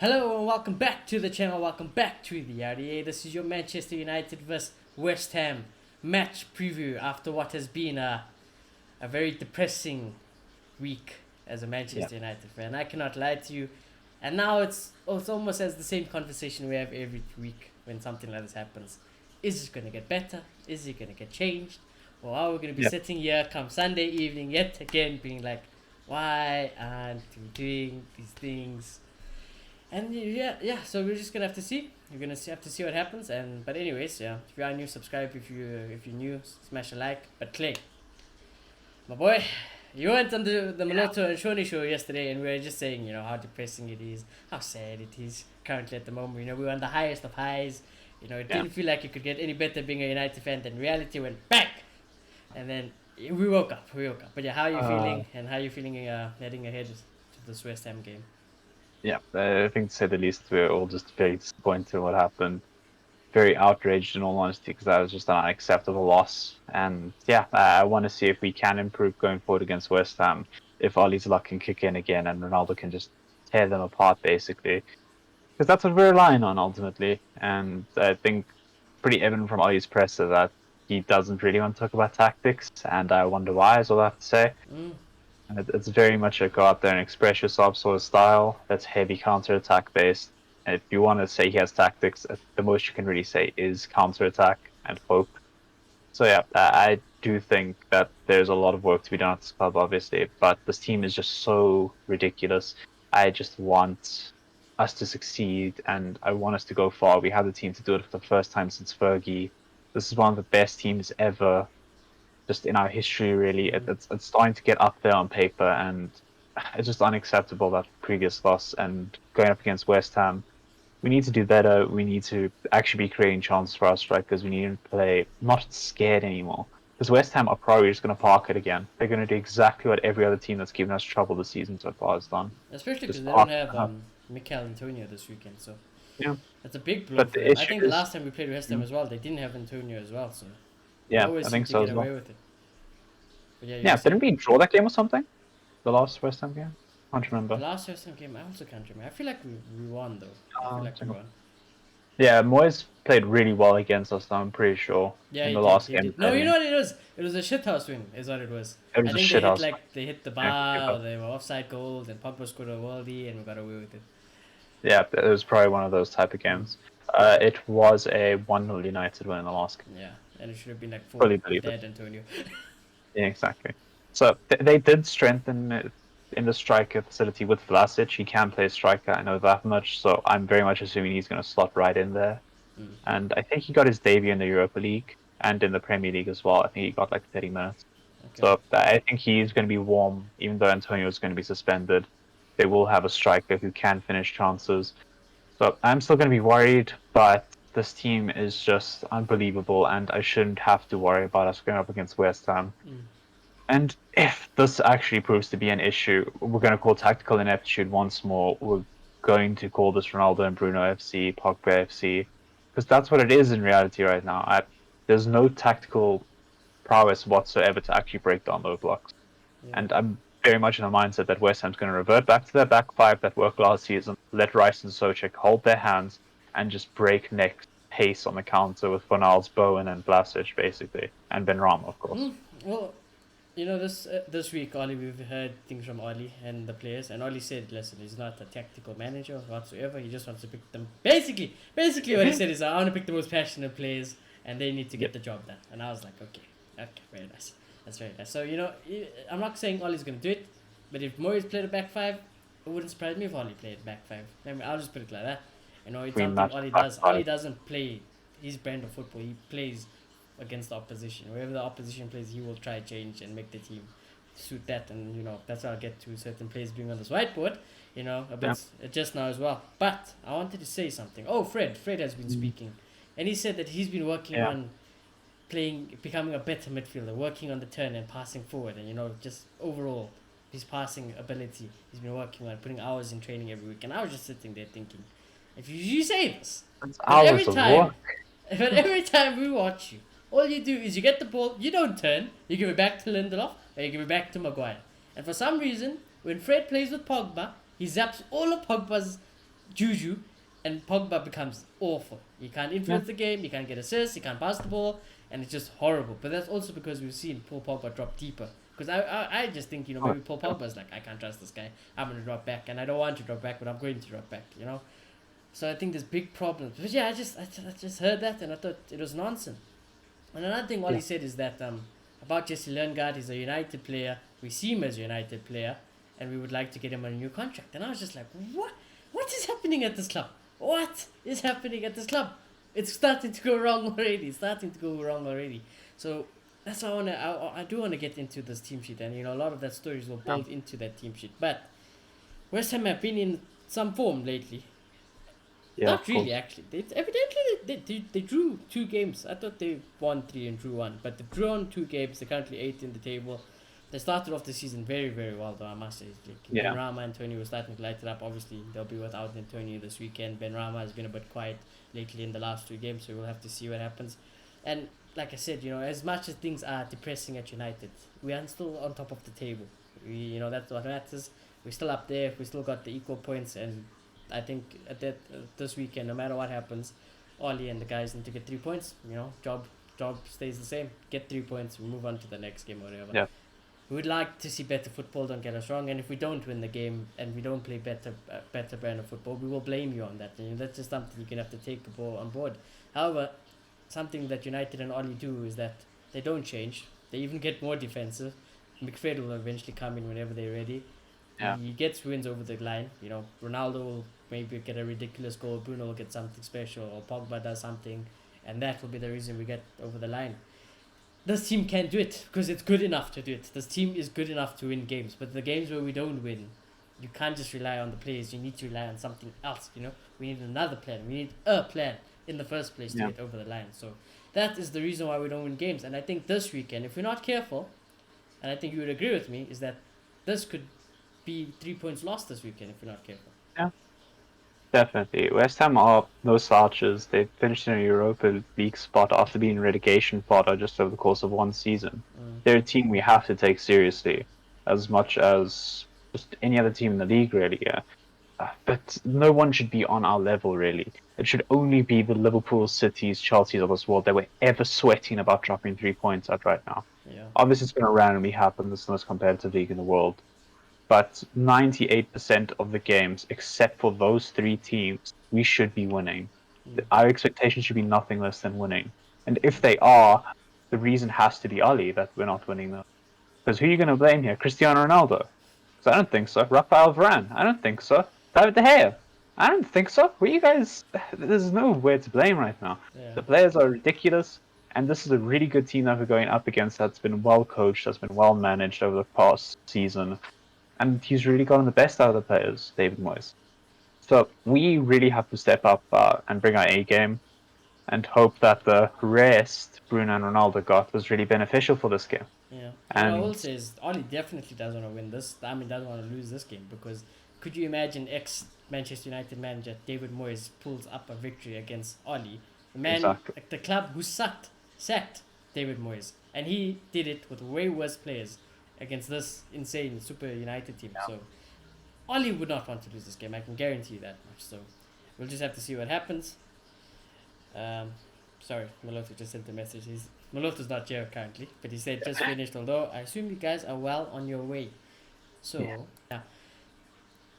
Hello and welcome back to the channel. Welcome back to the RDA. This is your Manchester United vs West Ham match preview after what has been a very depressing week as a Yeah. Manchester United fan. I cannot lie to you. And now it's almost as the same conversation we have every week when something like this happens. Is it going to get better? Is it going to get changed? Or are we going to be Yeah. sitting here come Sunday evening yet again being like, why aren't we doing these things? And yeah. So we're just gonna have to see. You're gonna have to see what happens. And but anyways, yeah. If you are new, subscribe. If you're new, smash a like. But Clay, my boy, you went on the Maloto and Shoni show yesterday, and we were just saying, how depressing it is, how sad it is currently at the moment. We were on the highest of highs. It Yeah. didn't feel like it could get any better being a United fan. Then reality went back, and then we woke up. We woke up. But yeah, how are you Uh, feeling? And how are you feeling heading ahead to this West Ham game? yeah. I think to say the least, we're all just very disappointed in what happened. Very outraged in all honesty, because that was just an unacceptable loss. And yeah, I want to see if we can improve going forward against West Ham. If Ollie's luck can kick in again and Ronaldo can just tear them apart, basically. Because that's what we're relying on ultimately. And I think pretty evident from Ollie's presser that he doesn't really want to talk about tactics. And I wonder why, is all I have to say. Mm. And it's very much a go out there and express yourself sort of style that's heavy counter attack based. And if you want to say he has tactics, the most you can really say is counter attack and hope. So yeah, I do think that there's a lot of work to be done at this club, obviously, but this team is just so ridiculous. I just want us to succeed, and I want us to go far. We have the team to do it for the first time since Fergie. This is one of the best teams ever just in our history, really. Mm. It's starting to get up there on paper, and it's just unacceptable that previous loss and going up against West Ham. We need to do better. We need to actually be creating chances for our strikers. We need to play not scared anymore. Because West Ham are probably just going to park it again. They're going to do exactly what every other team that's given us trouble this season so far has done. Especially because Just they don't park have it up. Mikel Antonio this weekend, so Yeah. that's a big blow But for the them. I issue think the is, last time we played West Ham mm, as well, they didn't have Antonio as well, so they yeah, always I seem think to so get as away well. with it. But yeah, you were Yeah, saying didn't we draw that game or something? The last West Ham game? Can't the remember. last West Ham game, I also can't remember. I feel like we won though. I feel like we won. Yeah, Moyes played really well against us, I'm pretty sure, Yeah, in he the did. last He game we did. No, played you know against. what it was? It was a shithouse win, is what it was. It I was a think they hit shithouse. like they hit the Yeah, bar, or they were offside goals, and Pogba scored a worldie, and we got away with it. yeah, it was probably one of those type of Mm. games. It was a 1-0 United win in the last game. Yeah, and it should have been like four Fully if believe they it. had Antonio. Yeah, exactly. So they did strengthen it in the striker facility with Vlasic. He can play striker, I know that much. So I'm very much assuming he's going to slot right in there. Mm. And I think he got his debut in the Europa League and in the Premier League as well. I think he got like 30 minutes. Okay. So I think he's going to be warm, even though Antonio is going to be suspended. They will have a striker who can finish chances. So I'm still going to be worried, but this team is just unbelievable, and I shouldn't have to worry about us going up against West Ham. Mm. And if this actually proves to be an issue, we're going to call tactical ineptitude once more. We're going to call this Ronaldo and Bruno FC, Pogba FC, because that's what it is in reality right now. There's no tactical prowess whatsoever to actually break down low blocks. Yeah. And I'm very much in the mindset that West Ham's going to revert back to their back five that worked last season, let Rice and Soucek hold their hands, and just break neck pace on the counter with Fornals, Bowen, and Vlasic, basically. And Ben Rama, of course. Mm. Well, this week, Ollie, we've heard things from Ollie and the players, and Ollie said, "Listen, he's not a tactical manager whatsoever. He just wants to pick them." Basically, what he said is, "I want to pick the most passionate players, and they need to get Yep. the job done." And I was like, "Okay, very nice. That's very nice." So I'm not saying Ollie's gonna do it, but if Moyes played a back five, it wouldn't surprise me if Ollie played back five. I mean, I'll just put it like that. It's We something match Ollie back does. Ollie five. doesn't play his brand of football. He plays against the opposition. Wherever the opposition plays, he will try change and make the team suit that. And that's how I'll get to certain players being on this whiteboard. A Yeah. bit just now as well. But I wanted to say something. Oh, Fred has been Mm. speaking, and he said that he's been working Yeah. on becoming a better midfielder, working on the turn and passing forward, and just overall his passing ability. He's been working on putting hours in training every week, and I was just sitting there thinking, if you say this, It's but every hours of time work. but every time we watch you, all you do is you get the ball, you don't turn, you give it back to Lindelof, or you give it back to Maguire. And for some reason, when Fred plays with Pogba, he zaps all of Pogba's juju, and Pogba becomes awful. He can't influence the game, he can't get assists, he can't pass the ball, and it's just horrible. But that's also because we've seen Paul Pogba drop deeper. Because I just think, maybe Paul Pogba's like, I can't trust this guy. I'm going to drop back. And I don't want to drop back, but I'm going to drop back, So I think there's big problems. But yeah, I just heard that and I thought it was nonsense. And another thing Wally said is that about Jesse Lingard, he's a United player. We see him as a United player, and we would like to get him on a new contract. And I was just like, what? What is happening at this club? What is happening at this club? It's starting to go wrong already. So that's why I do want to get into this team sheet, and a lot of that stories will build into that team sheet. But West Ham have been in some form lately. Yeah, Not really, actually. Evidently, they drew 2 games. I thought they won 3 and drew 1. But they've drawn 2 games. They're currently 8th in the table. They started off the season very, very well, though, I must say. Benrahma and Antonio were starting to light it up. Obviously, they'll be without Antonio this weekend. Benrahma has been a bit quiet lately in the last 2 games, so we'll have to see what happens. And like I said, as much as things are depressing at United, we are still on top of the table. That's what matters. We're still up there. We still got the equal points, and I think this weekend, no matter what happens, Oli and the guys need to get 3 points. Job stays the same. Get 3 points. We move on to the next game or whatever. Yeah. We would like to see better football. Don't get us wrong. And if we don't win the game and we don't play better brand of football, we will blame you on that. That's just something you're gonna have to take on board. However, something that United and Oli do is that they don't change. They even get more defensive. McFred will eventually come in whenever they're ready. Yeah. He gets wins over the line. Ronaldo will maybe get a ridiculous goal. Bruno will get something special, or Pogba does something, and that will be the reason we get over the line. This team can do it because it's good enough to do it. This team is good enough to win games, but the games where we don't win, you can't just rely on the players. You need to rely on something else. We need another plan. We need a plan in the first place to get over the line. So that is the reason why we don't win games. And I think this weekend, if we're not careful, and I think you would agree with me, is that this could be 3 points lost this weekend if we're not careful. Yeah, definitely. West Ham are no slouches. They finished in a Europa League spot after being relegation fodder just over the course of 1 season. They're a team we have to take seriously, as much as just any other team in the league, really. Yeah. But no one should be on our level, really. It should only be the Liverpool, Cities, Chelseas of this world that were ever sweating about dropping 3 points at right now. Yeah. Obviously, it's going to randomly happen. This is the most competitive league in the world. But 98% of the games, except for those 3 teams, we should be winning. Our expectations should be nothing less than winning. And if they are, the reason has to be Oli that we're not winning them. Because who are you going to blame here? Cristiano Ronaldo? Because I don't think so. Rafael Varane? I don't think so. David De Gea? I don't think so. Were you guys... There's nowhere to blame right now. Yeah. The players are ridiculous. And this is a really good team that we're going up against that's been well coached, that's been well managed over the past season. And he's really gotten the best out of the players, David Moyes. So we really have to step up and bring our A game and hope that the rest Bruno and Ronaldo got was really beneficial for this game. Yeah. And what I will say is Oli definitely doesn't want to win this. Doesn't want to lose this game, because could you imagine ex-Manchester United manager David Moyes pulls up a victory against Oli? The man, Exactly. like the club who sacked David Moyes, and he did it with way worse players against this insane Super United team. So Oli would not want to lose this game. I can guarantee you that much. So we'll just have to see what happens. Sorry, Maloto just sent a message. Maloto's not here currently, but he said just finished. Although I assume you guys are well on your way. So yeah.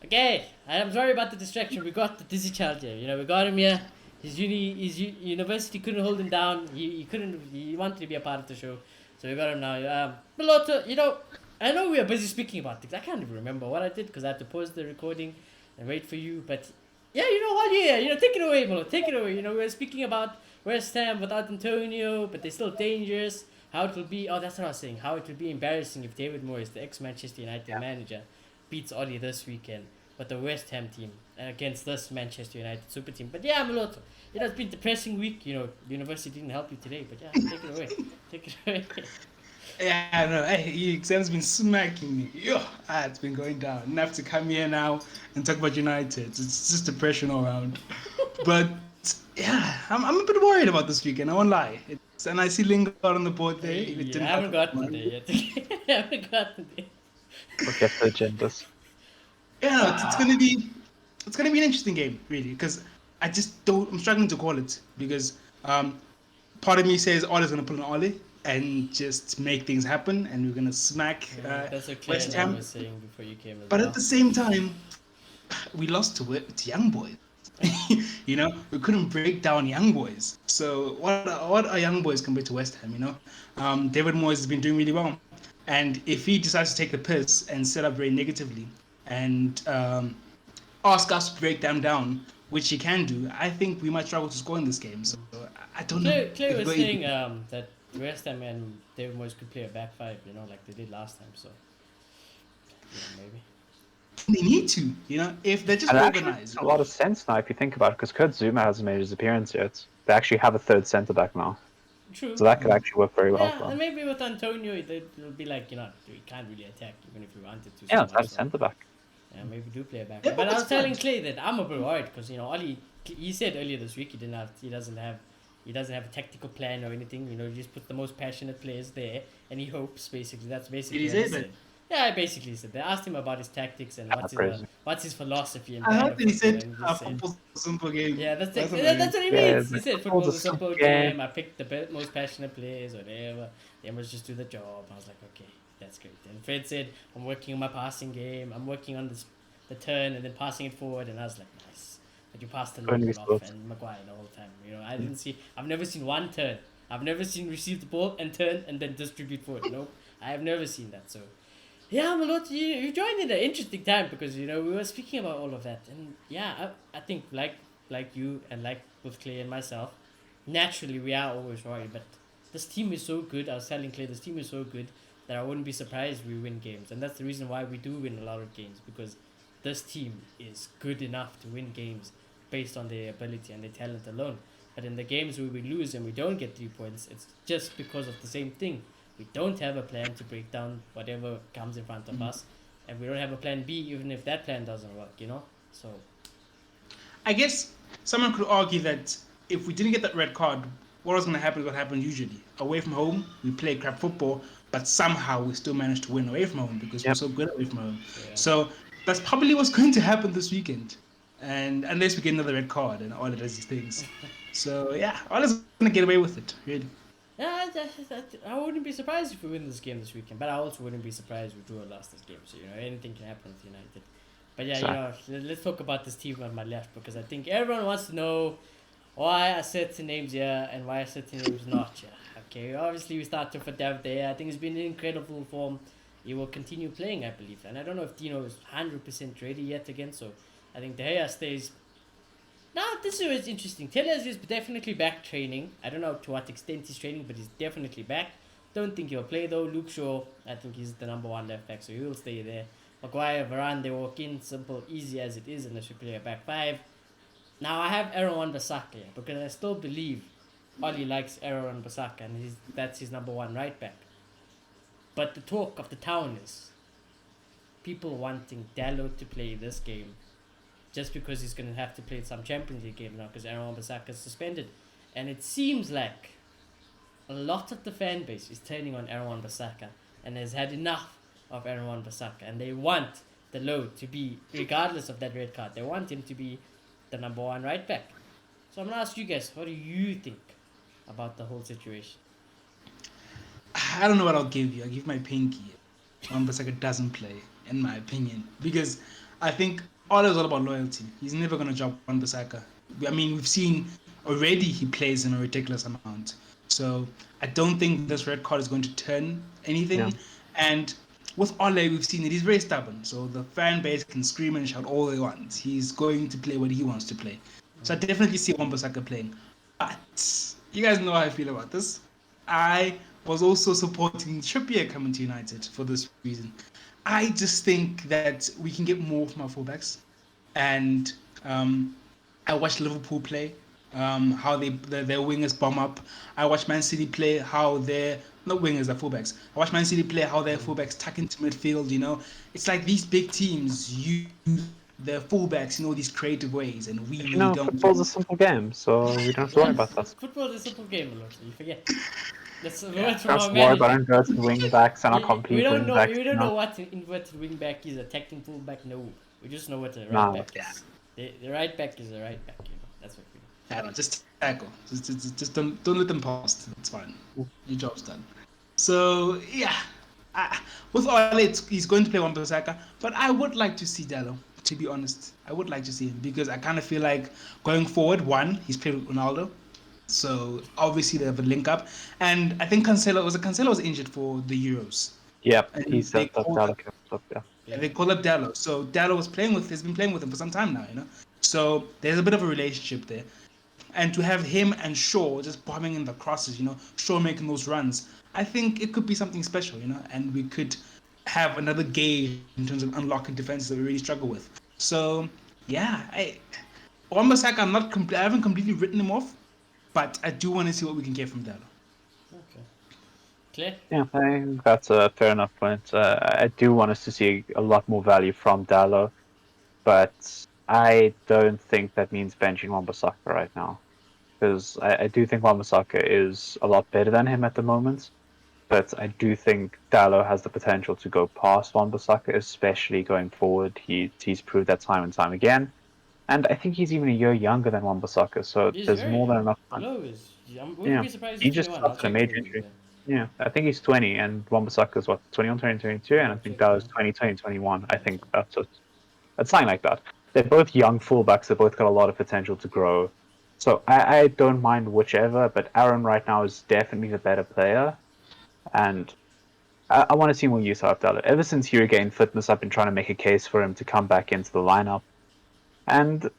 Okay, I'm sorry about the distraction. We got the dizzy child here. We got him here. His university couldn't hold him down. He couldn't. He wanted to be a part of the show, so we got him now. Maloto, I know we are busy speaking about things. I can't even remember what I did because I had to pause the recording and wait for you. But yeah, take it away, Maloto. Take it away. We were speaking about West Ham without Antonio, but they're still dangerous. How it will be. Oh, that's what I was saying. How it will be embarrassing if David Moyes, the ex-Manchester United manager, beats Oli this weekend with the West Ham team against this Manchester United super team. But yeah, Maloto, it's been a depressing week. University didn't help you today, but yeah, take it away. Take it away. Yeah, no, exam's been smacking me. It's been going down. Enough to come here now and talk about United. It's just depression all around. But yeah, I'm a bit worried about this weekend. I won't lie. And I see Lingard on the board there. I haven't gotten there yet. I haven't gotten there. Forget the agendas. Yeah, it's going to be it's going to be an interesting game, really, because I'm struggling to call it because part of me says Ole's going to pull an Ole and just make things happen, and we're going to smack That's what Claire West and I Ham. was saying before you came as But well. at the same time, we lost to Young Boys. You know, we couldn't break down Young Boys. So what are Young Boys compared to West Ham? You know, David Moyes has been doing really well, and if he decides to take the piss and set up very negatively and ask us to break them down, which he can do, I think we might struggle to score in this game. So I don't know. Claire if was we- saying that West Ham and David Moyes could play a back five, you know, like they did last time. So yeah, maybe. they need to, you know, if they're just And actually, organized. makes a lot of sense now if you think about it, because Kurt Zuma hasn't made his appearance yet. They actually have a third centre back now, True. so that could actually work very well Yeah, for and them. maybe with Antonio, it'll be like, you know, we can't really attack even if we wanted to. so Yeah, much, that's so- centre back. Yeah, maybe do play a back. Yeah, but I that's was telling fine. Clay that I'm a bit worried because you know Oli, he said earlier this week he doesn't have a tactical plan or anything. You know, he just put the most passionate players there, and he hopes basically that's basically Did he what say that? Yeah, I basically said. They asked him about his tactics and crazy. what's his philosophy. And I heard that he said football, and he just said, football's a simple game. yeah, that's what I what he Yeah, means. He it's said like, football's a football's a simple simple game. game. I picked the most passionate players, whatever. They must just do the job. I was like, okay, that's great. And Fred said, I'm working on my passing game. I'm working on the turn and then passing it forward. And I was like, nice. But you passed the Couldn't be Logan off split. and Maguire the whole time. You know, I've never seen one turn. I've never seen receive the ball and turn and then distribute forward. No, I have never seen that. So. Yeah, Malot, you joined in an interesting time because you know we were speaking about all of that, and yeah, I think like you and like with Clay and myself, naturally we are always worried. But this team is so good. I was telling Clay this team is so good that I wouldn't be surprised we win games, and that's the reason why we do win a lot of games because this team is good enough to win games based on their ability and their talent alone. But in the games where we lose and we don't get 3 points, it's just because of the same thing. We don't have a plan to break down whatever comes in front of us, and we don't have a plan B even if that plan doesn't work, you know? So, I guess someone could argue that if we didn't get that red card, what was going to happen is what happens usually. Away from home, we play crap football, but somehow we still manage to win away from home because we're so good away from home. yeah. So that's probably what's going to happen this weekend. And unless we get another red card and all of those things. So yeah, all is going to get away with it, really. Yeah, I wouldn't be surprised if we win this game this weekend, but I also wouldn't be surprised if we drew or lost this game. So, you know, anything can happen with United. But yeah, you know, let's talk about this team on my left because I think everyone wants to know why I certain names here and why I certain names not here. Okay, obviously we start to put David there. I think he's been in incredible form. He will continue playing, I believe. And I don't know if Dino is 100% ready yet again, so I think De Gea stays. Now, this is interesting. Tellez is definitely back training. I don't know to what extent he's training, but he's definitely back. Don't think he'll play though. Luke Shaw, I think he's the number one left back, so he'll stay there. Maguire, Varane, they walk in, simple, easy as it is, unless you play a back five. Now, I have Aaron Wan-Bissaka here, because I still believe Oli likes Aaron Wan-Bissaka, and that's his number one right back. But the talk of the town is people wanting Dalot to play this game just because he's going to have to play some Champions League game now because Aaron Wan-Bissaka is suspended. And it seems like a lot of the fan base is turning on Aaron Wan-Bissaka and has had enough of Aaron Wan-Bissaka. And they want the load to be, regardless of that red card, they want him to be the number one right back. So I'm going to ask you guys, what do you think about the whole situation? I don't know what I'll give you. I'll give my pinky. Wan-Bissaka doesn't play, in my opinion, because I think all is all about loyalty. He's never going to drop Wan-Bissaka. I mean, we've seen already he plays in a ridiculous amount. So I don't think this red card is going to turn anything. Yeah. And with Ole, we've seen that he's very stubborn. So the fan base can scream and shout all they want. He's going to play what he wants to play. So I definitely see Wan-Bissaka playing. But you guys know how I feel about this. I was also supporting Trippier coming to United for this reason. I just think that we can get more from our fullbacks. And I watched Liverpool play, how their wingers bomb up. I watched Man City play, how their, not wingers, they're fullbacks. I watched Man City play, how their fullbacks tuck into midfield, you know. It's like these big teams use their fullbacks in all these creative ways, and we You know, don't. football's a simple game, so we don't have to worry about that. Football is a simple game, a lot. You forget. That's a word Don't from have our to worry about manager. inverted wing backs and our complete We don't wing know. backs. We don't you know. know what an inverted wing back is. Attacking full back, no. We just know what a right Nah. back is. The right back is a right back. That's what we do. I don't know, just tackle. Just don't let them pass. It's fine. Your job's done. So yeah, with Ole, he's going to play Wan-Bissaka, but I would like to see Dallo. To be honest, I would like to see him because I kind of feel like going forward, one, he's played with Ronaldo, so obviously they have a link up, and I think Cancelo was injured for the Euros. Yep, And he's they that called Dallo up- yeah. Yeah, they call up Dallo. So Dallo has been playing with him for some time now, So there's a bit of a relationship there. And to have him and Shaw just bombing in the crosses, Shaw making those runs, I think it could be something special, and we could have another gauge in terms of unlocking defenses that we really struggle with. So yeah, Wan-Bissaka, I haven't completely written him off, but I do want to see what we can get from Dallo. Okay. Clear? Yeah, I think that's a fair enough point. I do want us to see a lot more value from Dallo, but I don't think that means benching Wan-Bissaka right now. Because I do think Wan-Bissaka is a lot better than him at the moment, but I do think Dallo has the potential to go past Wan-Bissaka, especially going forward. He's proved that time and time again, and I think he's even a year younger than Wan-Bissaka, so He's there's very more than young. enough time. Low is. I wouldn't Yeah, be surprised he he's just 21. I'll suffered a check major for you. injury. Yeah, I think he's 20, and Wan-Bissaka is what 21, 22, and I think check, Dallo's 20, 21. I think that's something like that. They're both young fullbacks. They both got a lot of potential to grow. So I don't mind whichever, but Aaron right now is definitely the better player, and I want to see more use out of Dallo. Ever since he regained fitness, I've been trying to make a case for him to come back into the lineup. And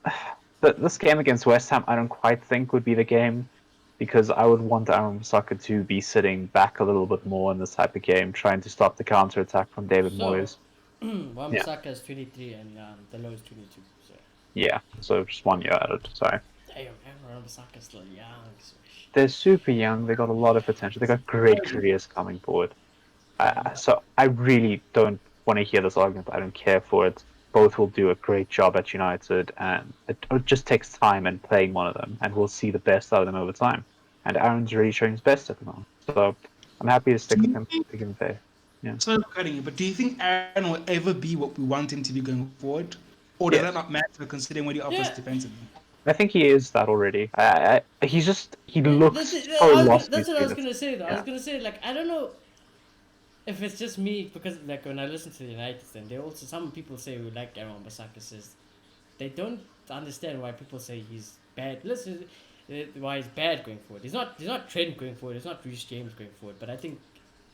this game against West Ham, I don't quite think would be the game, because I would want Aaron Saka to be sitting back a little bit more in this type of game, trying to stop the counter attack from David Moyes. Wan-Bissaka is 23 and the low is 22. So. Yeah, so just 1 year added. Sorry. Damn, Wan-Bissaka is still young. So They're super young. They got a lot of potential. They got great careers coming forward. So I really don't want to hear this argument. I don't care for it. Both will do a great job at United, and it just takes time and playing one of them, and we'll see the best out of them over time. And Aaron's really showing his best at the moment, so I'm happy to stick with him to give him fair. Yeah. Sorry for cutting you, but do you think Aaron will ever be what we want him to be going forward? Or does Yes. that not matter considering what he offers Yeah. defensively? I think he is that already. He looks so lost. That's what I was in gonna say though. I was Yeah. gonna say like I don't know if it's just me because like when I listen to the United, then they also some people say who like Aaron Wan-Bissaka says they don't understand why people say he's bad. Listen, why he's bad going forward. He's not Trent going forward. He's not Reece James going forward. But I think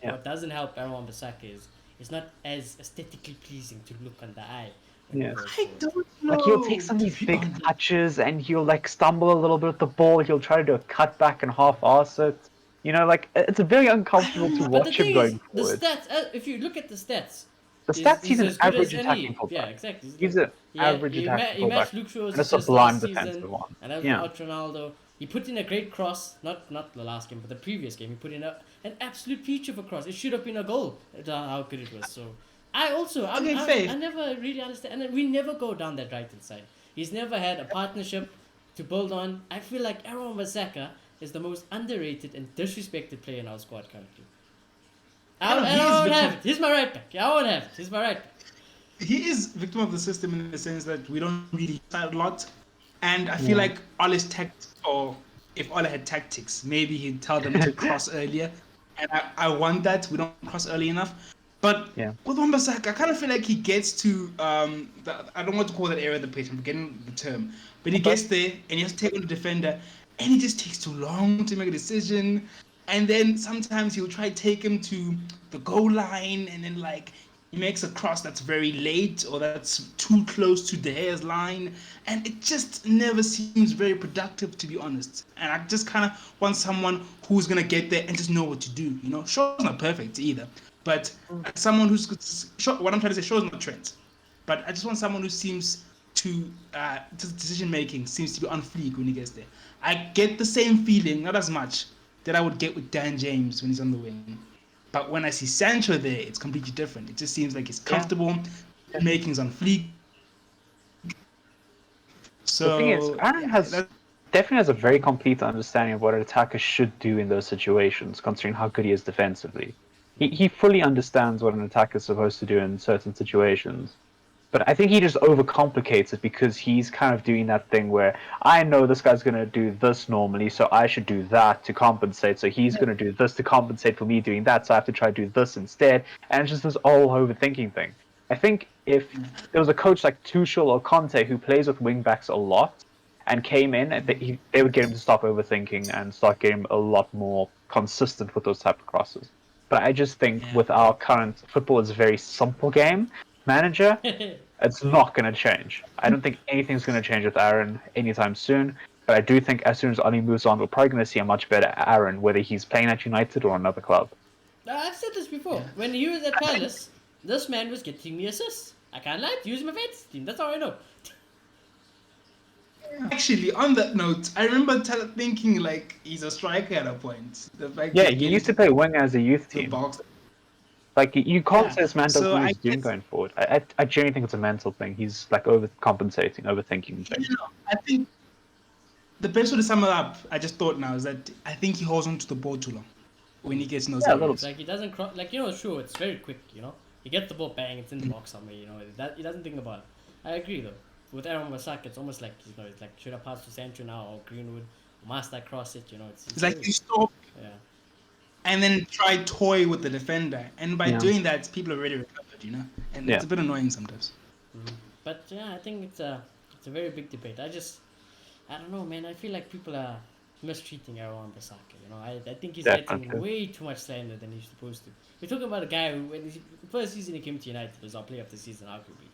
Yeah. what doesn't help Aaron Wan-Bissaka is it's not as aesthetically pleasing to look on the eye. when he Yes. goes I forward. don't know. Like he'll take some of these to be big honest. touches and he'll like stumble a little bit at the ball. He'll try to do a cutback and half-ass it. You know, like it's very uncomfortable to But the watch him thing going is, the forward. stats. If you look at the stats, The stats, he's an as good average as attacking any. fullback. Yeah, exactly. He's an average attacking He matched fullback. Luke Shaw's And a assist sublime last defensive season, one. and that's Yeah. out Ronaldo. He put in a great cross, not the last game, but the previous game. He put in an absolute peach of a cross. It should have been a goal. How good it was. So Okay, fair. I never really understand, and then we never go down that right hand side. He's never had a partnership to build on. I feel like Aaron Wan-Bissaka is the most underrated and disrespected player in our squad currently. I won't have it. He's my right back. I won't have it. He's my right back. He is victim of the system in the sense that we don't really start a lot. And I feel like Ole's tactics, or if Ole had tactics, maybe he'd tell them to cross earlier. And I want that. We don't cross early enough. But Yeah. with Wan-Bissaka, I kind of feel like he gets to, I don't want to call that area of the pitch, I'm forgetting the term. But he gets there and he has to take on the defender and it just takes too long to make a decision. And then sometimes he'll try to take him to the goal line and then like he makes a cross that's very late or that's too close to De Gea's line, and it just never seems very productive, to be honest. And I just kind of want someone who's gonna get there and just know what to do. Shaw's not perfect either, but someone who's what I'm trying to say, Shaw's not Trent, but I just want someone who seems to decision making seems to be on fleek when he gets there. I get the same feeling, not as much, that I would get with Dan James when he's on the wing. But when I see Sancho there, it's completely different. It just seems like he's comfortable, making's on fleek. So The thing is, Aaron definitely has a very complete understanding of what an attacker should do in those situations, considering how good he is defensively. He fully understands what an attacker is supposed to do in certain situations. But I think he just overcomplicates it because he's kind of doing that thing where I know this guy's going to do this normally, so I should do that to compensate. So he's going to do this to compensate for me doing that, so I have to try to do this instead. And it's just this all overthinking thing. I think if there was a coach like Tuchel or Conte who plays with wingbacks a lot and came in, they would get him to stop overthinking and start getting a lot more consistent with those type of crosses. But I just think Yeah. with our current football, is a very simple game manager. It's not going to change. I don't think anything's going to change with Aaron anytime soon. But I do think as soon as Oli moves on, we're probably going to see a much better Aaron, whether he's playing at United or another club. I've said this before. When he was at Palace, this man was getting me assists. I can't lie. Use my fantasy team. That's all I know. Actually, on that note, I remember thinking like he's a striker at a point. The fact Yeah, that he used to play wing as a youth the team. box. Like you can't Yeah. say this man doesn't So know what I he's doing guess- going forward. I genuinely think it's a mental thing. He's like overcompensating, overthinking things. You know, I think the best way to sum it up, I just thought now, is that I think he holds on to the ball too long when he gets in those Yeah, a little areas. Like he doesn't cross. Like sure, it's very quick. He gets the ball, bang, it's in the box somewhere. That he doesn't think about it. I agree though. With Aaron Wan-Bissaka, it's almost like it's like should I pass to Sancho now or Greenwood? Must I cross it? It's like you stop yeah. and then try toy with the defender, and by Yeah. doing that, people are already recovered, and Yeah. it's a bit annoying sometimes. But yeah, I think it's a very big debate. I don't know, man. I feel like people are mistreating Aaron Wan-Bissaka. I think he's Definitely. getting way too much slander than he's supposed to. We're talking about a guy who, when the first season he came to United, was our player of the season, arguably.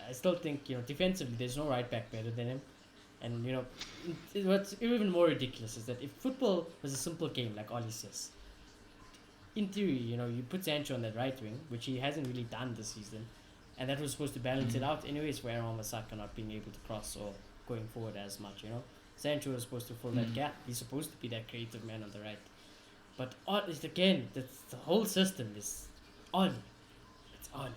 I still think defensively there's no right back better than him. And what's even more ridiculous is that if football was a simple game, like Oli says, in theory, you put Sancho on that right wing, which he hasn't really done this season, and that was supposed to balance it out anyways for Aaron Wan-Bissaka not being able to cross or going forward as much. Sancho was supposed to fill that gap. He's supposed to be that creative man on the right. But again, the whole system is Oli. It's Oli.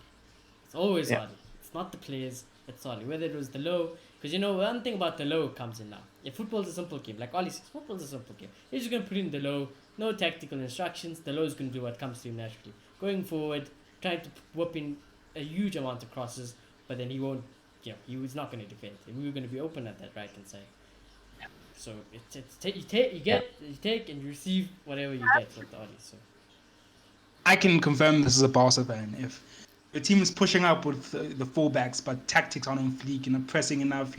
It's always Yeah. Oli. It's not the players. It's Oli. Whether it was the low, because one thing about the low comes in now. If football's a simple game, like Oli says, football's a simple game. He's just gonna put in the low, no tactical instructions. The low is gonna do what comes to him naturally. Going forward, trying to whip in a huge amount of crosses, but then he won't. He was not gonna defend. We were gonna be open at that right hand side. So you take and you receive whatever you get with the Oli. So I can confirm this as a Barca fan. If the team is pushing up with the fullbacks, but tactics aren't on fleek, you're not pressing enough,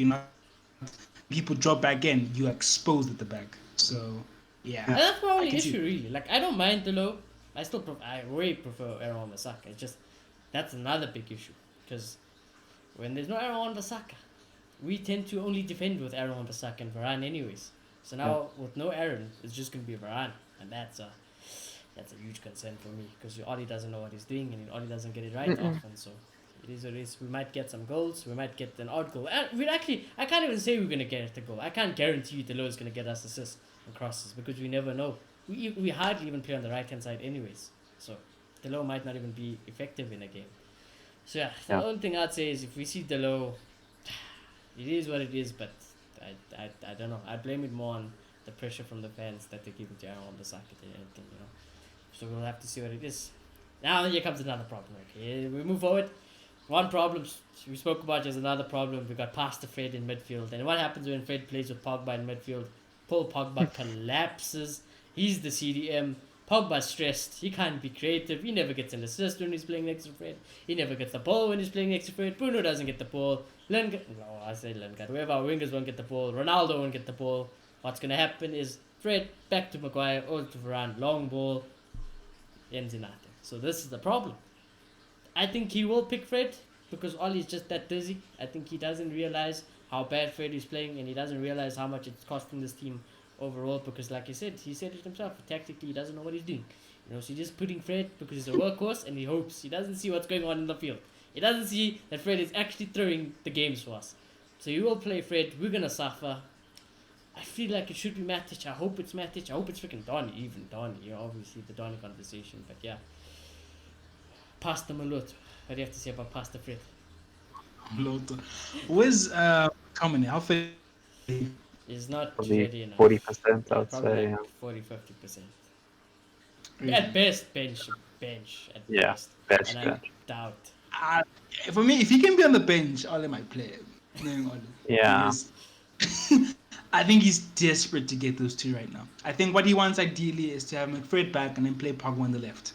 people drop back in, you're exposed at the back. So, yeah. and that's my only can see issue really. Like I don't mind the low. I way prefer Aaron Wan-Bissaka. It's just that's another big issue because when there's no Aaron Wan-Bissaka, we tend to only defend with Aaron Wan-Bissaka and Varane anyways. So now with no Aaron, it's just gonna be Varane, and that's a huge concern for me because Oli doesn't know what he's doing and Oli doesn't get it right often. So it is what it is. We might get some goals. We might get an odd goal. And I can't even say we're gonna get a goal. I can't guarantee you Delo is gonna get us assists and crosses because we never know. We hardly even play on the right hand side anyways. So Delo might not even be effective in a game. So the only thing I'd say is if we see Delo, it is what it is. But I don't know. I blame it more on the pressure from the fans that they're giving to Aaron Wan-Bissaka than anything. So we'll have to see what it is. Now here comes another problem. Okay, we move forward. One problem we spoke about is another problem. We got Pastor Fred in midfield, and what happens when Fred plays with Pogba in midfield? Paul Pogba collapses. He's the CDM. Pogba's stressed. He can't be creative. He never gets an assist when he's playing next to Fred. He never gets the ball when he's playing next to Fred. Bruno doesn't get the ball. Lingard. Whoever our wingers won't get the ball. Ronaldo won't get the ball. What's gonna happen is Fred back to Maguire or to Varane. Long ball. Ends in nothing. So this is the problem. I think he will pick Fred because Ollie's just that dizzy. I think he doesn't realize how bad Fred is playing and he doesn't realize how much it's costing this team overall because like he said it himself, tactically he doesn't know what he's doing. So he's just putting Fred because he's a workhorse and he hopes. He doesn't see what's going on in the field. He doesn't see that Fred is actually throwing the games for us. So he will play Fred. We're going to suffer. I feel like it should be Matic. I hope it's Matic. I hope it's freaking Donny. Even Donny. Obviously the Donny conversation. But yeah. Pastor Malut. What do you have to say about Pastor Fred? Where's Company? How fit? He's not Probably ready enough. 40%, I would Probably say. like 40-50%. At best, bench at Yeah, best. best And I bench. doubt. For me, if he can be on the bench, Ole might play him. Knowing Ole. Yeah. Because I think he's desperate to get those two right now. I think what he wants ideally is to have McFred back and then play Pogba on the left.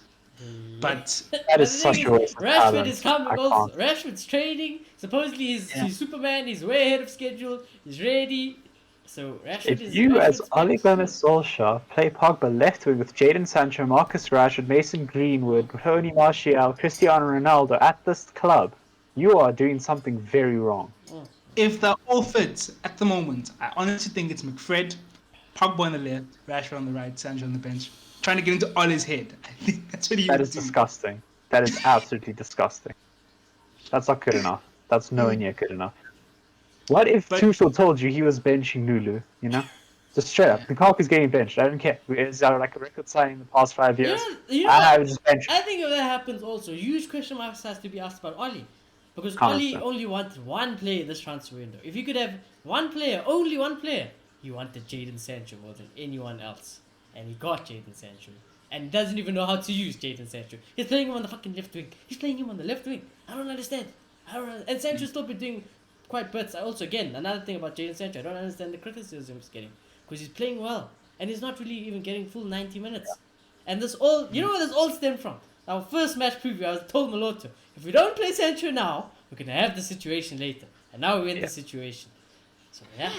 But That But is the such thing a waste of Rashford talent. is coming I also. can't. Rashford's training. Supposedly he's Superman. He's way ahead of schedule. He's ready. So If you, as Ole Gunnar Solskjaer, play Pogba left wing with Jadon Sancho, Marcus Rashford, Mason Greenwood, Tony Martial, Cristiano Ronaldo at this club, you are doing something very wrong. if they're all fit at the moment, I honestly think it's McFred, Pogba on the left, Rashford on the right, Sancho on the bench. Trying to get into Ole's head. I think that's what he That would is do. disgusting. That is absolutely disgusting. That's not good enough. That's nowhere near good enough. What if But- Tuchel told you he was benching Lulu, you know? Just straight up. Lukaku's getting benched. I don't care. Is that like a record signing in the past 5 years? I would just bench him. I think if that happens also, huge question marks has to be asked about Oli. Because 100%. Oli only wanted one player this transfer window. If you could have one player, only one player, he wanted Jadon Sancho more than anyone else. And he got Jadon Sancho. And doesn't even know how to use Jadon Sancho. He's playing him on the fucking left wing. He's playing him on the left wing. I don't understand. And Sancho's still been doing quite bits. Also, again, another thing about Jadon Sancho, I don't understand the criticism he's getting. Because he's playing well. And he's not really even getting full 90 minutes. And this all, you know where this all stemmed from? Our first match preview, I was told Maloto, if we don't play Sancho now, we're going to have the situation later. And now we're in the situation. So, yeah.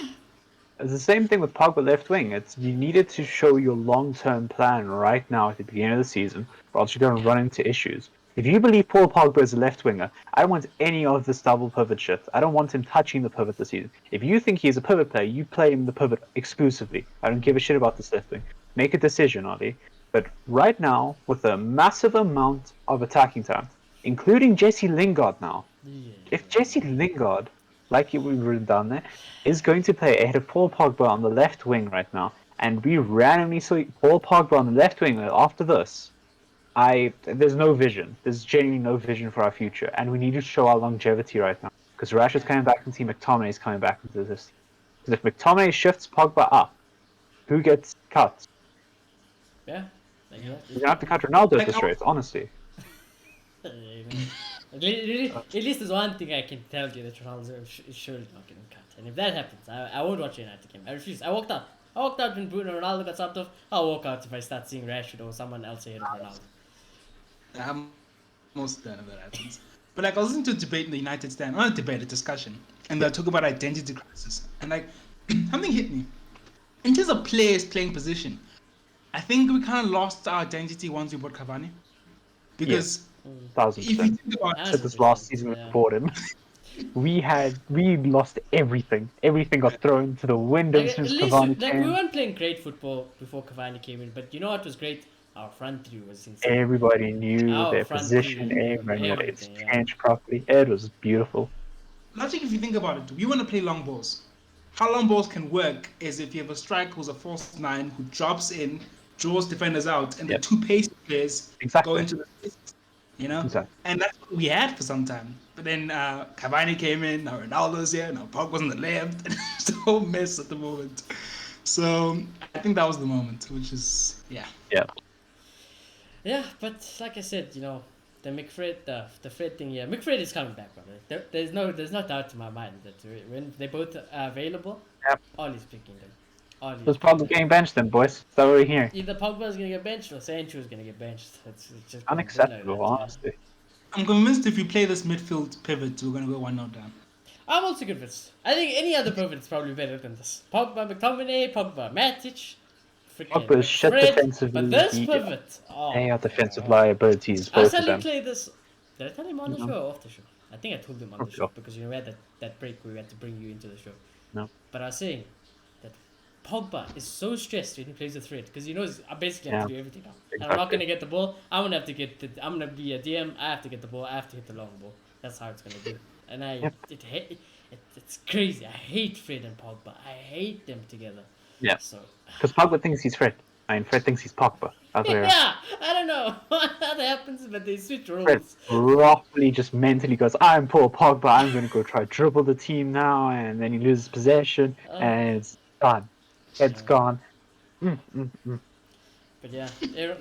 It's the same thing with Pogba left wing. It's you needed to show your long-term plan right now at the beginning of the season, or else you're going to run into issues. If you believe Paul Pogba is a left winger, I don't want any of this double pivot shit. I don't want him touching the pivot this season. If you think he's a pivot player, you play him the pivot exclusively. I don't give a shit about this left wing. Make a decision, Ollie. But right now, with a massive amount of attacking talent, including Jesse Lingard now, if Jesse Lingard, like we've written down there, is going to play ahead of Paul Pogba on the left wing right now, and we randomly saw Paul Pogba on the left wing after this, there's no vision. There's genuinely no vision for our future, and we need to show our longevity right now. Because Rashford's coming back into the team, McTominay is coming back into this. Because if McTominay shifts Pogba up, who gets cut? Yeah. You're gonna have to cut Ronaldo at this rate, honestly. At least there's one thing I can tell you that Ronaldo is surely not getting cut. And if that happens, I won't watch a United game. I refuse. I walked out. I walked out when Bruno Ronaldo got subbed off. I'll walk out if I start seeing Rashford or someone else ahead of Ronaldo. I'm most done if that happens. But like I was listening to a debate in the United stand, not a debate, a discussion, and they're talking about identity crisis. And like something hit me. In terms of players playing position, I think we kind of lost our identity once we bought Cavani. Because if you 1000%. think about I said this last season when we bought him. We lost everything. Everything got thrown to the wind Like, since at least Cavani we came. weren't playing great football before Cavani came in, but you know what was great? Our front three was insane. Everybody knew Our their front position. three, Everybody knew it everything, yeah. changed properly. It was beautiful. logic, if you think about it, we want to play long balls. How long balls can work is if you have a striker who's a false nine who drops in, draws defenders out, and Yep. the two pace players Exactly. go into the fist, you know? Exactly. And that's what we had for some time. But then Cavani came in, now Ronaldo's here, now Pogba's on the left, and it's a whole mess at the moment. So I think that was the moment, which is, yeah. Yeah. Yeah, but like I said, you know, the McFred, the Fred thing, yeah, McFred is coming back, brother. There's no doubt in my mind that when they both are available, Yep. Ollie's picking them. Ollie's Who's probably picking getting benched then, boys? Is that what we're hearing? Either Pogba's gonna get benched or Sancho's gonna get benched. It's just gonna be Unacceptable, like that, honestly. I'm convinced if we play this midfield pivot, we're going to go 1-0 down. I'm also convinced. I think any other pivot is probably better than this. Pogba, McTominay, Pogba, Matic, freaking Pogba is shit Fred, defensively. But this pivot, oh, They are defensive liabilities, I both saw of you them. play this. Did I tell him on the show or off the show? I think I told him on Off the the show show. because you know we had that break where we had to bring you into the show. No. But I was saying that Pogba is so stressed when he plays the thread because he knows I basically have to do everything now. And I'm not Exactly. gonna get the ball. I'm gonna have to I'm gonna be a DM. I have to get the ball. I have to hit the long ball. That's how it's gonna be. And it's crazy. I hate Fred and Pogba. I hate them together. Yeah. So Because Pogba thinks he's Fred. I mean, Fred thinks he's Pogba. That's where yeah, I don't know how that happens, but they switch roles. Fred roughly just mentally goes, I'm Paul Pogba, I'm going to go try dribble the team now, and then he loses possession, and it's done. It's gone. But yeah,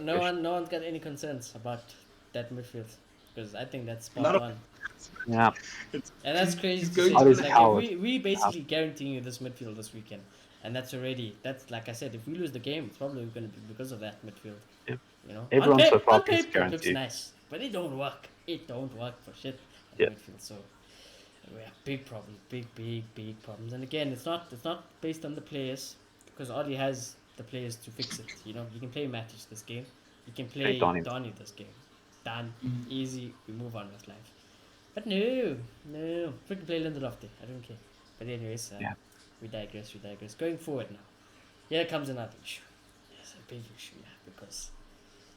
no one's got any concerns about that midfield. because I think that's A lot spot of- on. Yeah. And that's crazy He's to going say. How to does Like, if Howard- we basically guaranteeing you this midfield this weekend, and that's like I said, if we lose the game, it's probably going to be because of that midfield. Yep. You know, Everyone so far on thinks paper it looks guaranteed. nice, but it don't work. It don't work for shit at Yeah. midfield. So we have big problems, big problems. And again, it's not based on the players because Oli has the players to fix it. You know, you can play Matic this game, you can play Donny. Donny this game. Done, Mm. easy. We move on with life. But no, freaking play Lindelof there. I don't care. But anyways, Yeah. we digress. Going forward now, here comes another issue. Yes, a big issue, yeah, because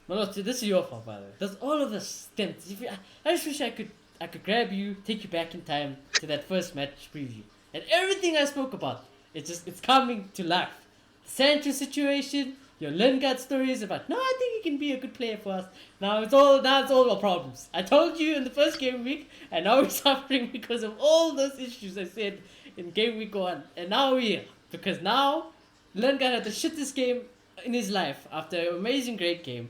Malote, this is your fault, by the way. Does all of this stems? I just wish I could grab you, take you back in time to that first match preview, and everything I spoke about. It's coming to life. The Sancho situation, your Lingard stories about no, I think he can be a good player for us. Now it's all our problems. I told you in the first game week, and now we're suffering because of all those issues I said in game week 1, and now we're here because now Lingard had the shittest game in his life after an amazing great game.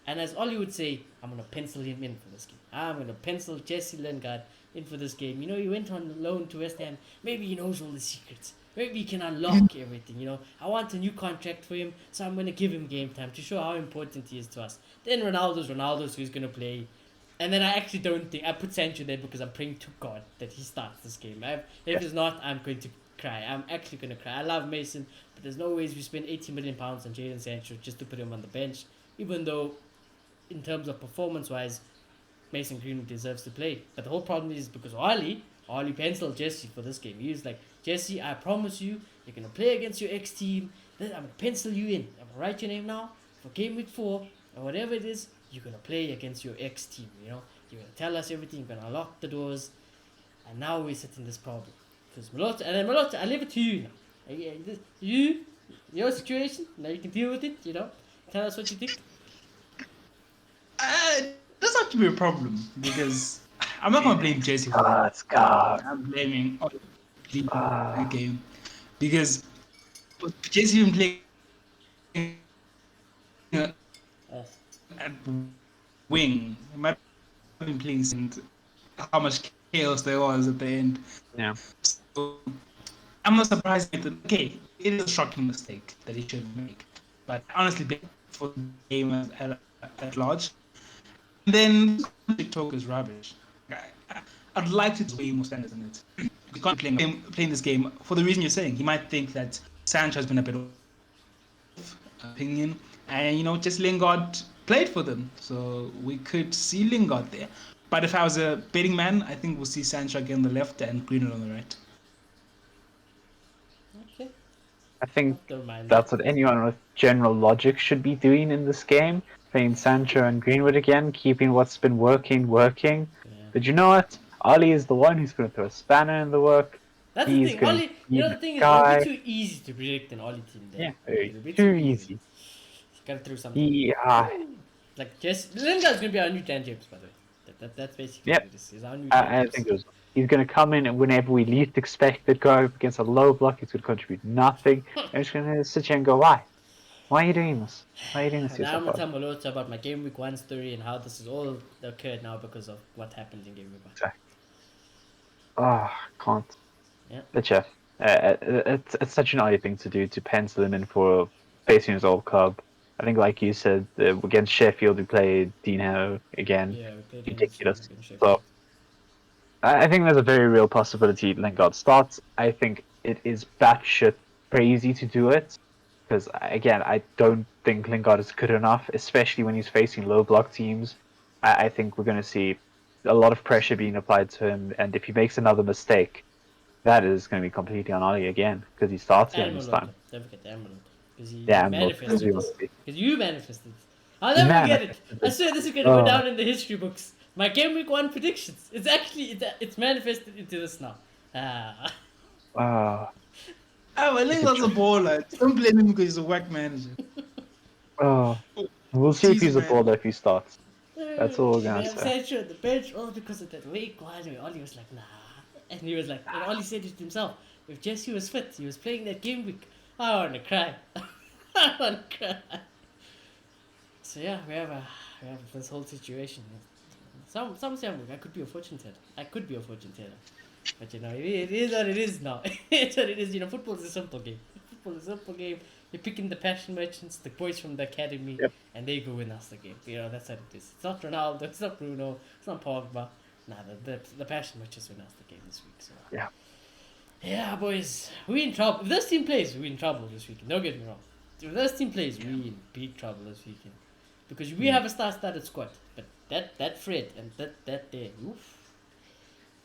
And as Ollie would say, I'm going to pencil him in for this game. I'm going to pencil Jesse Lingard in for this game. You know, he went on loan to West Ham. Maybe he knows all the secrets. Maybe he can unlock everything, you know. I want a new contract for him, so I'm going to give him game time to show how important he is to us. Then Ronaldo's who's going to play. And then I actually don't think... I put Sancho there because I'm praying to God that he starts this game. If it's not, I'm going to cry. I'm actually going to cry. I love Mason, but there's no ways we spend 80 million pounds on Jadon Sancho just to put him on the bench. Even though... in terms of performance-wise, Mason Greenwood deserves to play. But the whole problem is because Ollie penciled Jesse for this game. He was like, Jesse, I promise you, you're going to play against your ex-team. Then I'm going to pencil you in. I'm going to write your name now for game week 4. Or whatever it is, you're going to play against your ex-team, you know. You're going to tell us everything. You're going to unlock the doors. And now we sit in this problem. Because Malota, I leave it to you now. Your situation, now you can deal with it, you know. Tell us what you think. It does have to be a problem because I'm not gonna blame Jesse for that. Let's go. I'm blaming the game because Jesse been playing at wing. He might have been playing and how much chaos there was at the end. Yeah. So I'm not surprised. Okay, it is a shocking mistake that he should make, but honestly, for the game at large. And then TikTok is rubbish. I'd like to way more standards in it. You can't playing this game for the reason you're saying. He might think that Sancho has been a bit of opinion, and just Lingard played for them, so we could see Lingard there. But if I was a betting man, I think we'll see Sancho again on the left and Greenwood on the right. Okay. I think Don't mind that's that. what anyone with general logic should be doing in this game. Playing Sancho and Greenwood again, keeping what's been working. Yeah. But you know what? Ali is the one who's going to throw a spanner in the work. That's He's the thing. going Ollie, to you know be the thing is, guy. it'll be too easy to predict an Ollie team there. Yeah, It'll be too easy. He's got to throw something. He, Like, just Lingard's gonna be our new Dan James, by the way. That's basically Yep. what it is. He's our new Dan I James. think he's going to come in and whenever we least expect it, go up against a low block. He's going to contribute nothing. I'm just going to sit here and go, why? Why are you doing this? Why are you doing this to Now I'm yourself? gonna tell Malota about my game week 1 story and how this is all occurred now because of what happened in game week 1. Oh, can't. Yeah. But yeah, it's such an odd thing to do to pencil him in for facing his old club. I think, like you said, against Sheffield we played Dino again. Yeah, we played Ridiculous. against Sheffield. So I think there's a very real possibility Lingard starts. I think it is batshit crazy to do it. Because, again, I don't think Lingard is good enough, especially when he's facing low block teams. I think we're going to see a lot of pressure being applied to him, and if he makes another mistake, that is going to be completely on Ollie again, because he starts him And this Malota. time. Don't forget the Malota. Because he Yeah, manifested this. Because you manifested it. I'll He never forget it. manifested I it. swear this is gonna go Oh. down in the history books. My game week 1 predictions. It's actually it's manifested into this now. Ah. Oh, Oh, well, Lingard's a baller. Don't blame him because he's a whack manager. oh. We'll see if Jeez, he's a man. baller if he starts. That's all we're gonna We have say. Sancho on the bench all because of that week 1. And Ollie was like, nah. And he was like, and Ollie said it to himself. If Jesse was fit, he was playing that game week. I want to cry. I want to cry. So yeah, we have this whole situation. Some say I could be a fortune teller. I could be a fortune teller. But it is what it is now. It's what it is. Football is a simple game. Football is a simple game. You're picking the passion merchants, the boys from the academy, Yep. and they go win us the game. That's what it is. It's not Ronaldo, it's not Bruno, it's not Pogba. Nah, the passion merchants win us the game this week. So Yeah. yeah, boys, we in trouble. If this team plays, we in trouble this weekend. Don't get me wrong. If this team plays, we in big trouble this weekend. Because we have a star-studded squad, but that Fred and that there, oof.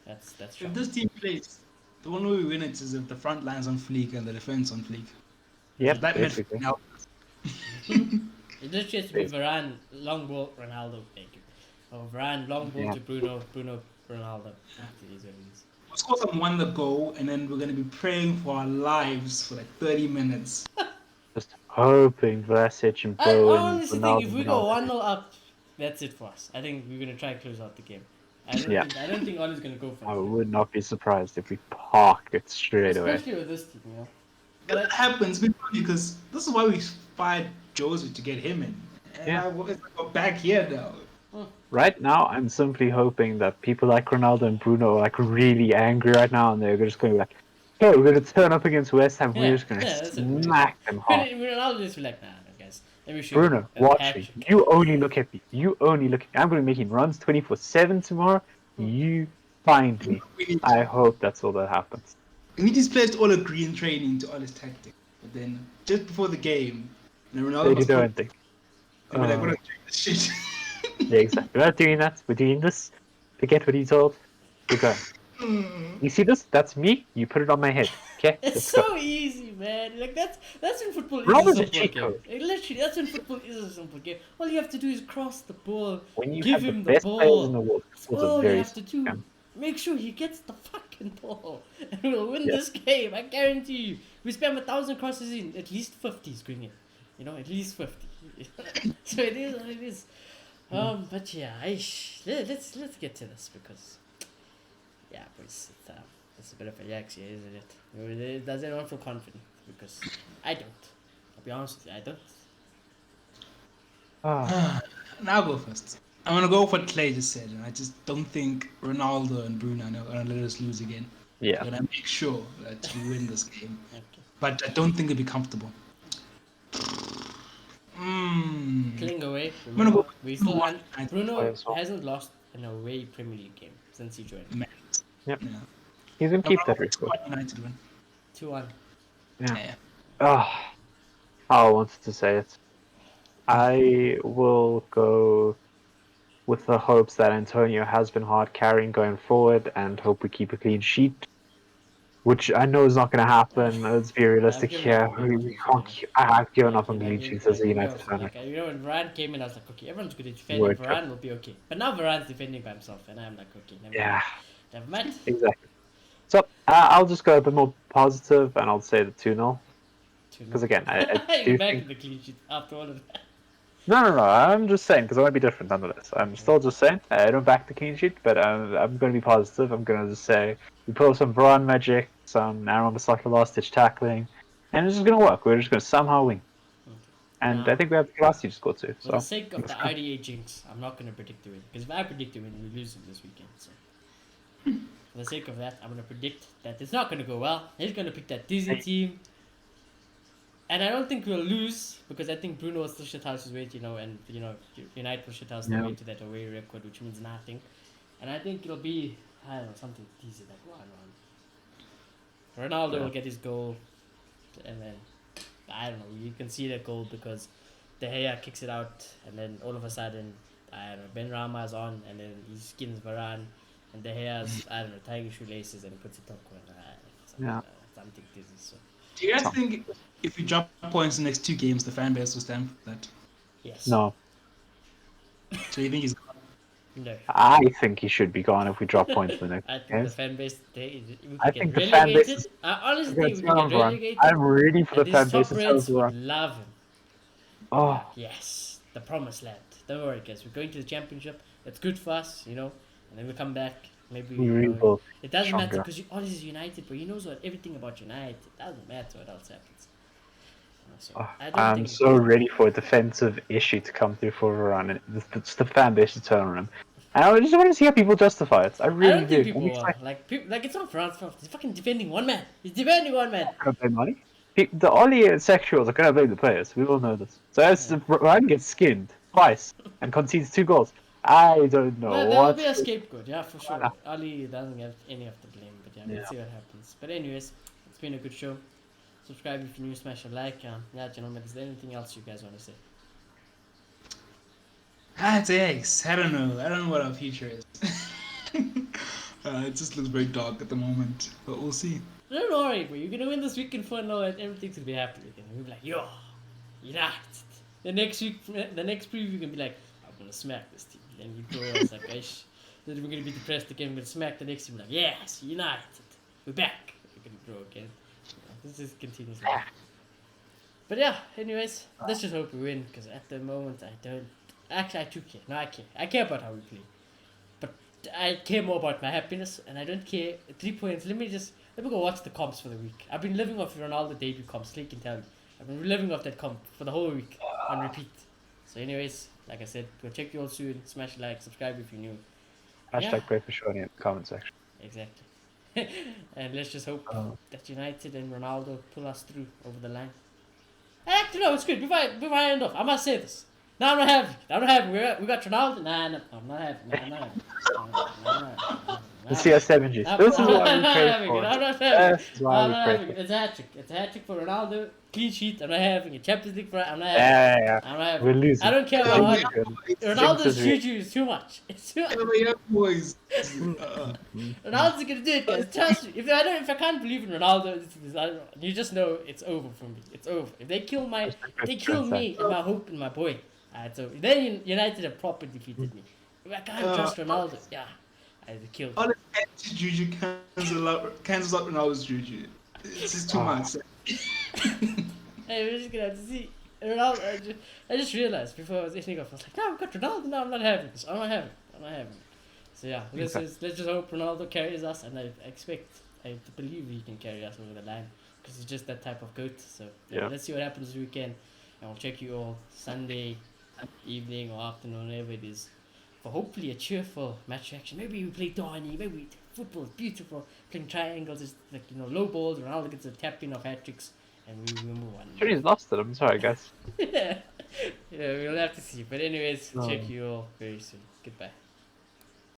That's If shocking. this team plays, the one way we win it is if the front line's on fleek and the defense on fleek. Yep, That basically. midfield It literally has to be Varane, long ball, Ronaldo. Thank you. Or Varane, long ball Yeah. to Bruno, Ronaldo. It is what it is. We'll score someone the goal, and then we're gonna be praying for our lives for like 30 minutes. Just hoping Vlasic and I Bowen. honestly think if we go 1-0 up, that's it for us. I think we're gonna try and close out the game. I don't think Ollie's gonna go for I it. would not be surprised if we park it straight away. Especially with this team. But that happens because this is why we fired Josie to get him in. And Yeah. we're back here now. Right now, I'm simply hoping that people like Ronaldo and Bruno are like really angry right now, and they're just going to be like, "Hey, we're going to turn up against West Ham. Yeah, We're just going yeah, to that's it. smack them hard." Ronaldo just be like, nah, guys. Let me show Bruno, you. watch Hat me. trick. You only look at me. You only look at me. I'm going to be making runs 24/7 tomorrow. You find me. I hope that's all that happens. We need these players to all agree in training to all his tactics. But then, just before the game, Ronaldo They must do put- anything. they'll be like, we're not doing this shit. Yeah, exactly. We're not doing that. We're doing this. Forget what he told. We're going. You see this? That's me. You put it on my head. Okay? It's Let's so go. easy, man. Like that's when football is Ronaldo's a a simple cheat game. code. Like, literally, that's when football is a simple game. All you have to do is cross the ball, When you give have the him the best players ball. in the world, That's football's a all you very have to do. game. Make sure he gets the fucking ball, and we'll win Yeah. this game. I guarantee you. We spam 1,000 crosses in, at least 50 is going in. At least 50. So it is what it is. But yeah, let's get to this because yeah, boys, it's a bit of a yaks here, isn't it? Does anyone feel confident? Because I don't. I'll be honest with you, I don't. Ah, Now I'll go first. I'm gonna go with what Clay just said, and I just don't think Ronaldo and Bruno are gonna let us lose again. yeah. I'm gonna make sure that we win this game, Okay. but I don't think it'll be comfortable. Cling away. I'm gonna go We still one. Bruno as well. hasn't lost an away Premier League game since he joined. Man. Yep. Yeah. He's going to keep that record. United win. 2-1. Yeah. Yeah. Ah, I wanted to say it. I will go with the hopes that Antonio has been hard carrying going forward and hope we keep a clean sheet. Which I know is not going to happen. Let's be realistic I've here. given up on We clean can't. sheets, I've given up on Like, clean sheets as a United fan. Like, when Varane came in, I was like, okay, everyone's good at defending. Word. Varane will be okay. But now Varane's defending by himself, and I'm like, okay, Yeah, never mind. exactly. So I'll just go a bit more positive and I'll say the 2-0. Because again, I do You're back think... in the clean sheet after all of that. No. I'm just saying because I want to be different nonetheless. I'm still just saying I don't back the clean sheet, but I'm going to be positive. I'm going to just say we pull some Varane magic, some Aaron Bissaka last-ditch tackling, and it's just going to work. We're just going to somehow win. And I think we have the capacity to score too. For the So sake of the IDA jinx, I'm not going to predict the win. Because if I predict the win, we lose it this weekend. So, for the sake of that, I'm going to predict that it's not going to go well. He's going to pick that Disney team. And I don't think we'll lose because I think Bruno will still shit house his weight, and United will shit house their way to that away record, which means nothing. And I think it'll be, I don't know, something easy like 1-1. Ronaldo will get his goal, and then I don't know. You can see that goal because De Gea kicks it out, and then all of a sudden, I don't know, Ben Rama is on, and then he skins Varane, and De Gea's, I don't know, tying his shoelaces and puts it top corner. Something dizzy. So Do you guys think if we drop points in the next two games, the fan base will stand for that? yes. no, So you think he's gone? No. I think he should be gone if we drop points in the I think games. the fan base, we I could think get the fan base relegated. is- I honestly That's think we could not get wrong. relegated. I'm ready for the and fan these base top to reds tell would us. love him. Oh, Yes, the promised land. Don't worry, guys. We're going to the championship. It's good for us, and then we come back. Maybe we rebuild. it doesn't matter stronger. because all this is United, but he knows everything about United. It doesn't matter what else happens. So Oh, I don't I'm think so ready for a defensive issue to come through for Varane. It's the fan base to turn on him. I just want to see how people justify it. I I really don't think do. people will. Like, like it's not France. He's fucking defending one man. He's defending one man. Gonna pay money. The only sexuals are gonna blame the players. We all know this. So as Yeah. Ryan gets skinned twice and concedes 2 goals, I don't know Well, there will what. be a scapegoat, yeah, for sure. Yeah. Ali doesn't get any of the blame, but yeah, we'll Yeah. see what happens. But anyways, it's been a good show. Subscribe if you're new, smash a like. Yeah, gentlemen, is there anything else you guys want to say? It's eggs. I don't know what our future is. It just looks very dark at the moment, but we'll see. Don't worry, bro. You're gonna win this weekend for now, and everything's gonna be happy again. We'll be like, yo, United. The next week, the next preview, you're gonna be like, I'm gonna smack this team. Then you go, it's like, ish. Then we're gonna be depressed again. We're gonna smack the next team. Like, yes, United. We're back. We're gonna grow again. This just continues. Like. But yeah, anyways, let's just hope we win, because at the moment I don't. Actually, I do care. No, I care. I care about how we play. But I care more about my happiness, and I don't care. 3 points. Let me go watch the comps for the week. I've been living off Ronaldo debut comps. Slay can tell you. I've been living off that comp for the whole week on repeat. So, anyways, like I said, go check you all soon. Smash a like, subscribe if you're new. Hashtag pray for Shoni in the comment section. Exactly. And let's just hope that United and Ronaldo pull us through over the line. Actually, no, it's good. Before I end off, I must say this. No, I'm not having it. I'm not having it. We got Ronaldo. Nah, no, I'm not having it. No, I'm not having it. No, I'm not having it. The CS7 juice. This is what we I'm not pray having it. for. I'm not having it. This is why I'm we not pray having it. for. It's a hat trick. It's a hat trick for Ronaldo. Clean sheet. I'm not having it. Champions League for I'm not having it. Yeah. I'm not having We're it. losing. I don't care Yeah, about we what. are. Ronaldo's Simpsons. juju is too much. It's too much. Yeah, but yeah, boys. Ronaldo's gonna do it, guys. Trust me. If I can't believe in Ronaldo, you just know it's over for me. It's over. If they kill me and my hope in my boy, so then United have proper defeated me. If I can't trust Ronaldo, yeah, I killed. All the anti-juju cancels out Ronaldo's juju. It's just too much. Hey, we're just gonna have to see Ronaldo. I just realized before I was eating off, I was like, no, I've got Ronaldo. No, I'm not having this. I'm not having it. So yeah, let's just hope Ronaldo carries us, and I believe he can carry us over the line, because he's just that type of goat. So yeah, let's see what happens this weekend, and I'll check you all Sunday evening or afternoon, whatever it is, for hopefully a cheerful match action. Maybe we play Donny. Maybe football is beautiful. Playing triangles is like low balls. Ronaldo gets a tap in of hat tricks, and we move on. Sure, he's lost it. I'm sorry, guys. Yeah, we'll have to see. But anyways, check you all very soon. Goodbye.